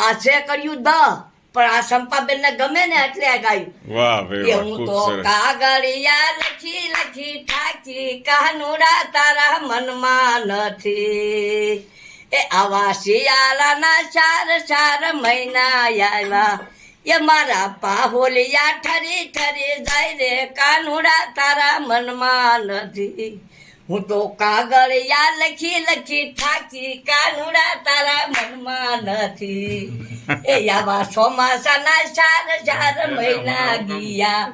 આ છે કર્યું દ પણ આ સંપાબેન ને ગમે ને એટલે ગાયું. વાહ ભાઈ વાહ, હું ખૂબ તો સરસ. કાગળિયા લખી લખી થાકી કાનુડા તારા મનમાં નથી. એ આવા શિયાળાના ચાર ચાર મહિના આવ્યા એ મારા પાહોલિયા ઠરી ઠરી જાય રે કાનુડા તારા મનમાં નથી. હું તો કાગળિયા લખી લખી થાકી કાનુડા તારા મનમાં નથી. એ આવા ચોમાસાના ચાર ચાર મહિના ગયા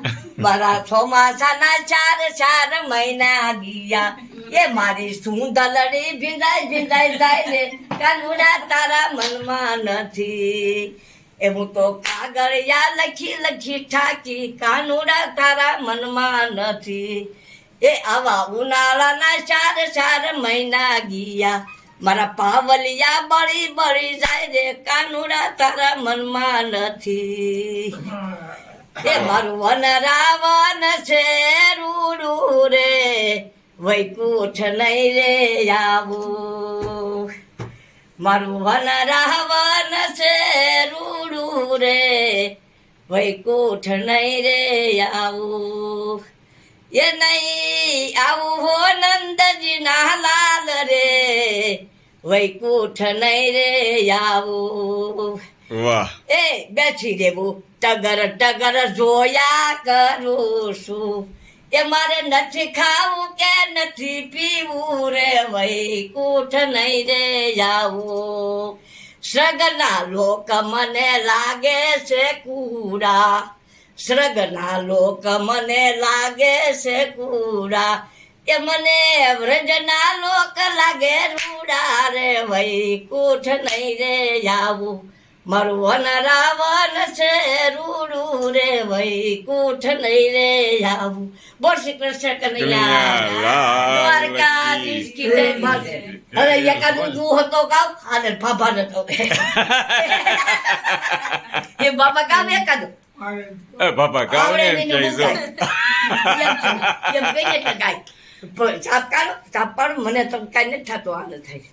મારા ચોમાસાના ચાર ચાર મહિના ગયા એ મારી સુંદરડી ભીંજાઈ ભીંજાઈ જાય રે કાનુડા તારા મનમાં નથી. એ હું તો કાગળિયા લખી લખી થાકી કાનુડા તારા મનમાં નથી. એ આવા ઉનાળાના ચાર ચાર મહિના ગયા મારા પાવલિયા બળી બળી જાય રે કાનુડા તારા મનમાં નથી. એ મારું વન રાવણ છે રૂડું રે વૈકુંઠ નહીં રે આવું. મારું વન રાવણ છે રૂડું રે વૈકુંઠ નહીં રે આવું. એ નહીં આવું હો નંદજી ના લાલ રે વૈકુંઠ નહીં રે આવું. વાહ એ બેસી રહેવું ટગર ટગર જોયા કરું છું. એ મારે નથી ખાવું કે નથી પીવું રે વૈકુંઠ નહીં રે આવું. સગના લોક મને લાગે છે કુડા સ્રગના લોક મને લાગે છે કુડા એ મને વ્રજના લોક લાગે રૂડા રે વૈકુંઠ નહીં રે આવું. મારું વન રાવણ છે રૂડું રે વૈકુંઠ નહીં રે આવું. બોલ શ્રી કૃષ્ણ કનૈયા દ્વારકાધીશ કી જય. હવે એકાદું દુ હતો ગાવ અને ભાભા નતો એ બાપા ગાવ એકાદું એ બાપા ગાવ ને એમ કહીજો. એમ કહીને એટલે ગાય. સાપ કાઢો સાપ પાડો મને તો કાંઈ નથી થતું આને થાય.